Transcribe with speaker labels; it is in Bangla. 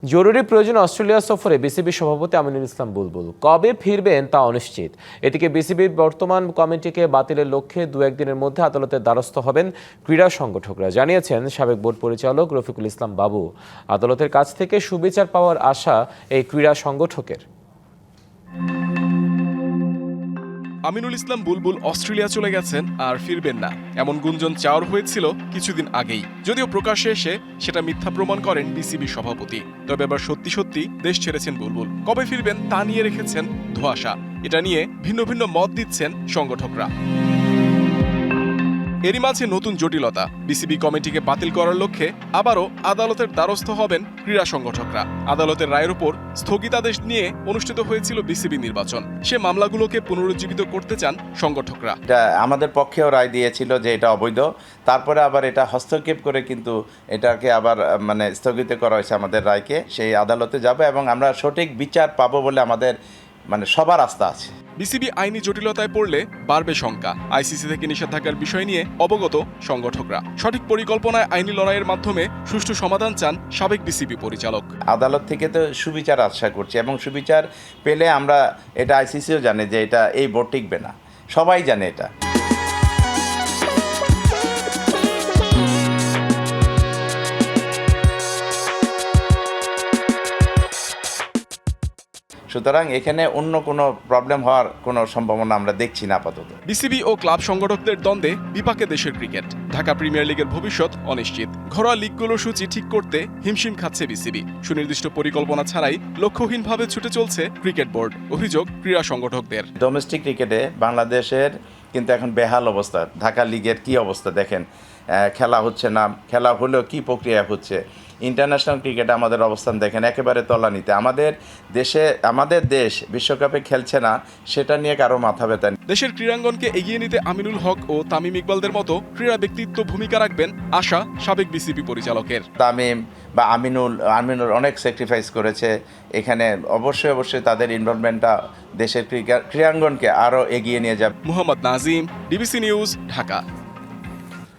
Speaker 1: জরুরি প্রয়োজনে অস্ট্রেলিয়া সফরে বিসিবি সভাপতি আমিনুল ইসলাম বুলবুল কবে ফিরবেন তা অনিশ্চিত। এদিকে বিসিবির বর্তমান কমিটিকে বাতিলের লক্ষ্যে দু একদিনের মধ্যে আদালতের দ্বারস্থ হবেন ক্রীড়া সংগঠকরা, জানিয়েছেন সাবেক বোর্ড পরিচালক রফিকুল ইসলাম বাবু। আদালতের কাছ থেকে সুবিচার পাওয়ার আশা এই ক্রীড়া সংগঠকের।
Speaker 2: আমিনুল ইসলাম বুলবুল অস্ট্রেলিয়া চলে গেছেন আর ফিরবেন না, এমন গুঞ্জন চাওয়ার হয়েছিল কিছুদিন আগেই। যদিও প্রকাশ্যে এসে সেটা মিথ্যা প্রমাণ করেন বিসিবি সভাপতি। তবে এবার সত্যি সত্যি দেশ ছেড়েছেন বুলবুল। কবে ফিরবেন তা নিয়ে রেখেছেন ধোঁয়াশা। এটা নিয়ে ভিন্ন ভিন্ন মত দিচ্ছেন সংগঠকরা। এরই মাঝে নতুন জটিলতা, বিসিবি কমিটিকে বাতিল করার লক্ষ্যে আবারও আদালতের দ্বারস্থ হবেন ক্রীড়া সংগঠকরা। আদালতের রায়ের উপর স্থগিতাদেশ নিয়ে অনুষ্ঠিত হয়েছিল বিসিবি নির্বাচন। সে মামলাগুলোকে পুনরুজ্জীবিত করতে চান সংগঠকরা।
Speaker 3: এটা আমাদের পক্ষেও রায় দিয়েছিল যে এটা অবৈধ, তারপরে আবার এটা হস্তক্ষেপ করে কিন্তু এটাকে আবার স্থগিত করা হয়েছে আমাদের রায়কে। সেই আদালতে যাবে এবং আমরা সঠিক বিচার পাবো বলে আমাদের সবার আস্থা আছে।
Speaker 2: বিসিবি আইনি জটিলতায় পড়লে বাড়বে শঙ্কা। আইসিসি থেকে নিষেধাজ্ঞার বিষয় নিয়ে অবগত সংগঠকরা। সঠিক পরিকল্পনায় আইনি লড়াইয়ের মাধ্যমে সুষ্ঠু সমাধান চান সাবেক বিসিবি পরিচালক।
Speaker 3: আদালত থেকে তো সুবিচার আশা করছি এবং সুবিচার পেলে আমরা এটা আইসিসিও জানে যে এটা এই বোর্ড টিকবে না, সবাই জানে এটা। সুতরাং এখানে অন্য কোনো প্রবলেম হওয়ার কোনো সম্ভাবনা আমরা দেখছি না আপাতত।
Speaker 2: বিসিবি ও ক্লাব সংগঠকদের দ্বন্দ্বে বিপাকে দেশের ক্রিকেট। ঢাকা প্রিমিয়ার লিগের ভবিষ্যৎ অনিশ্চিত। ঘরোয়া লিগগুলোর সূচি ঠিক করতে হিমশিম খাচ্ছে বিসিবি। সুনির্দিষ্ট পরিকল্পনা ছাড়াই লক্ষ্যহীনভাবে ছুটে চলছে ক্রিকেট বোর্ড। অভিযোগ ক্রীড়া সংগঠকদের।
Speaker 3: ডোমেস্টিক ক্রিকেটে বাংলাদেশের কিন্তু এখন বেহাল অবস্থা। ঢাকা লিগের কি অবস্থা দেখেন, খেলা হচ্ছে না, খেলা হলেও কি প্রক্রিয়া হচ্ছে। ইন্টারন্যাশনাল ক্রিকেটে আমাদের অবস্থান দেখেন একেবারে তলানিতে। আমাদের দেশ বিশ্বকাপে খেলছে না, সেটা নিয়ে কারো মাথা ব্যথা নেই।
Speaker 2: দেশের ক্রীড়াঙ্গনকে এগিয়ে নিতে আমিনুল হক ও তামিম ইকবালদের মতো ক্রীড়া ব্যক্তিত্ব ভূমিকা রাখবেন আশা সাবেক বিসিবি পরিচালকের।
Speaker 3: তামিম বা আমিনুল অনেক স্যাক্রিফাইস করেছে এখানে। অবশ্যই তাদের ইনভলভমেন্টটা দেশের ক্রীড়াঙ্গনকে আরও এগিয়ে নিয়ে যাবে।
Speaker 2: Mohammad Nazim, DBC news, Dhaka.